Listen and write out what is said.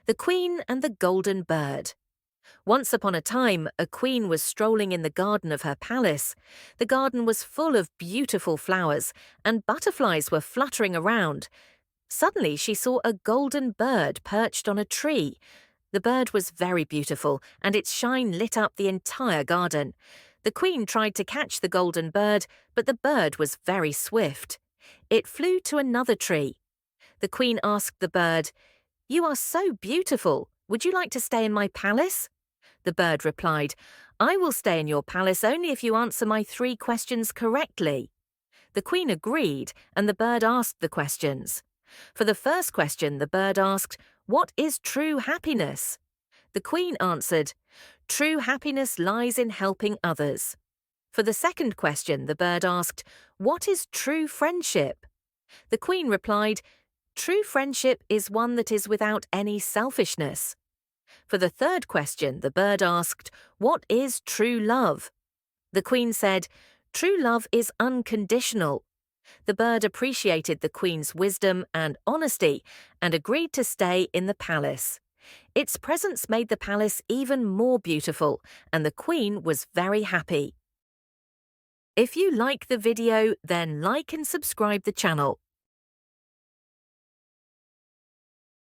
The Queen and the Golden Bird. Once upon a time, a queen was strolling in the garden of her palace. The garden was full of beautiful flowers, and butterflies were fluttering around. Suddenly, she saw a golden bird perched on a tree. The bird was very beautiful, and its shine lit up the entire garden. The queen tried to catch the golden bird, but the bird was very swift. It flew to another tree. The queen asked the bird, "You are so beautiful. Would you like to stay in my palace?" The bird replied, "I will stay in your palace only if you answer my 3 questions correctly." The queen agreed, and the bird asked the questions. For the first question, the bird asked, "What is true happiness?" The queen answered, "True happiness lies in helping others." For the second question, the bird asked, "What is true friendship?" The queen replied, "True friendship is one that is without any selfishness." For the third question, the bird asked, "What is true love?" The queen said, "True love is unconditional." The bird appreciated the queen's wisdom and honesty and agreed to stay in the palace. Its presence made the palace even more beautiful, and the queen was very happy. If you like the video, then like and subscribe the channel.